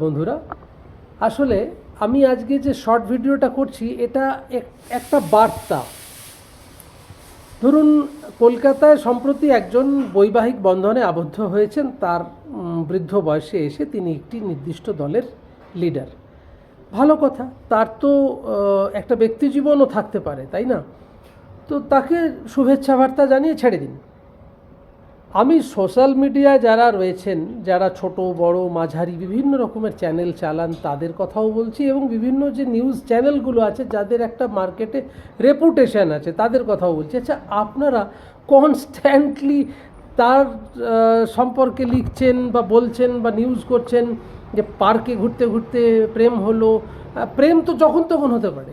বন্ধুরা, আসলে আমি আজকে যে শর্ট ভিডিওটা করছি এটা একটা বার্তা। ধরুন, কলকাতায় সম্প্রতি একজন বৈবাহিক বন্ধনে আবদ্ধ হয়েছেন। তার বৃদ্ধ বয়সে এসে তিনি একটি নির্দিষ্ট দলের লিডার। ভালো কথা, তার তো একটা ব্যক্তি জীবনও থাকতে পারে, তাই না? তো তাকে শুভেচ্ছা বার্তা জানিয়ে ছেড়ে দিন। আমি সোশ্যাল মিডিয়ায় যারা রয়েছেন, যারা ছোট বড় মাঝারি বিভিন্ন রকমের চ্যানেল চালান, তাদের কথাও বলছি, এবং বিভিন্ন যে নিউজ চ্যানেলগুলো আছে যাদের একটা মার্কেটে রেপুটেশন আছে তাদের কথাও বলছি। আচ্ছা, আপনারা কনস্ট্যান্টলি তার সম্পর্কে লিখছেন বা বলছেন বা নিউজ করছেন যে পার্কে ঘুরতে ঘুরতে প্রেম হলো। প্রেম তো যখন তখন হতে পারে।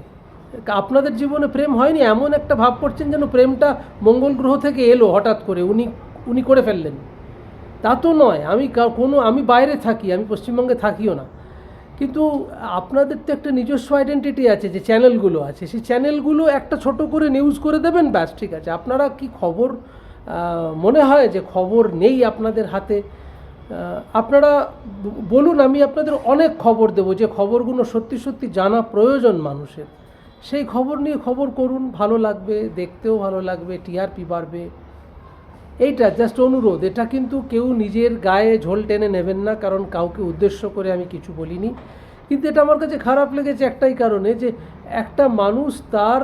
আপনাদের জীবনে প্রেম হয়নি এমন একটা ভাব করছেন যেন প্রেমটা মঙ্গল গ্রহ থেকে এলো হঠাৎ করে, উনি করে ফেললেন। তা তো নয়। আমি বাইরে থাকি, আমি পশ্চিমবঙ্গে থাকিও না, কিন্তু আপনাদের তো একটা নিজস্ব আইডেন্টিটি আছে, যে চ্যানেলগুলো আছে সেই চ্যানেলগুলো একটা ছোট করে নিউজ করে দেবেন, ব্যাস ঠিক আছে। আপনারা কি খবর মনে হয় যে খবর নেই আপনাদের হাতে? আপনারা বলুন, আমি আপনাদের অনেক খবর দেবো, যে খবরগুলো সত্যি সত্যি জানা প্রয়োজন মানুষের। সেই খবর নিয়ে খবর করুন, ভালো লাগবে, দেখতেও ভালো লাগবে, টিআরপি বাড়বে। এইটা জাস্ট অনুরোধ। এটা কিন্তু কেউ নিজের গায়ে ঝোল টেনে নেবেন না, কারণ কাউকে উদ্দেশ্য করে আমি কিছু বলিনি। কিন্তু এটা আমার কাছে খারাপ লেগেছে একটাই কারণে, যে একটা মানুষ তার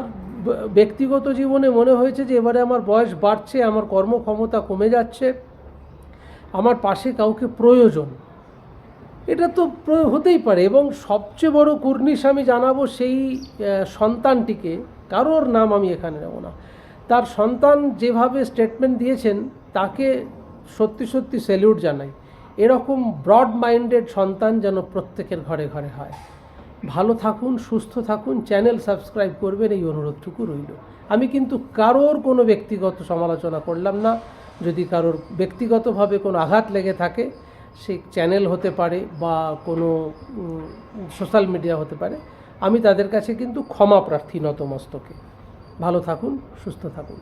ব্যক্তিগত জীবনে মনে হয়েছে যে এবারে আমার বয়স বাড়ছে, আমার কর্মক্ষমতা কমে যাচ্ছে, আমার পাশে কাউকে প্রয়োজন। এটা তো হতেই পারে। এবং সবচেয়ে বড় কুর্নিশ আমি জানাবো সেই সন্তানটিকে, কারোর নাম আমি এখানে নেব না। তার সন্তান যেভাবে স্টেটমেন্ট দিয়েছেন তাকে সত্যি সত্যি স্যালিউট জানাই। এরকম ব্রড মাইন্ডেড সন্তান যেন প্রত্যেকের ঘরে ঘরে হয়। ভালো থাকুন, সুস্থ থাকুন, চ্যানেল সাবস্ক্রাইব করবেন, এই অনুরোধটুকু রইল। আমি কিন্তু কারোর কোনো ব্যক্তিগত সমালোচনা করলাম না। যদি কারোর ব্যক্তিগতভাবে কোনো আঘাত লেগে থাকে, সে চ্যানেল হতে পারে বা কোনো সোশ্যাল মিডিয়া হতে পারে, আমি তাদের কাছে কিন্তু ক্ষমা প্রার্থী নতমস্তকে। ভালো থাকুন, সুস্থ থাকুন।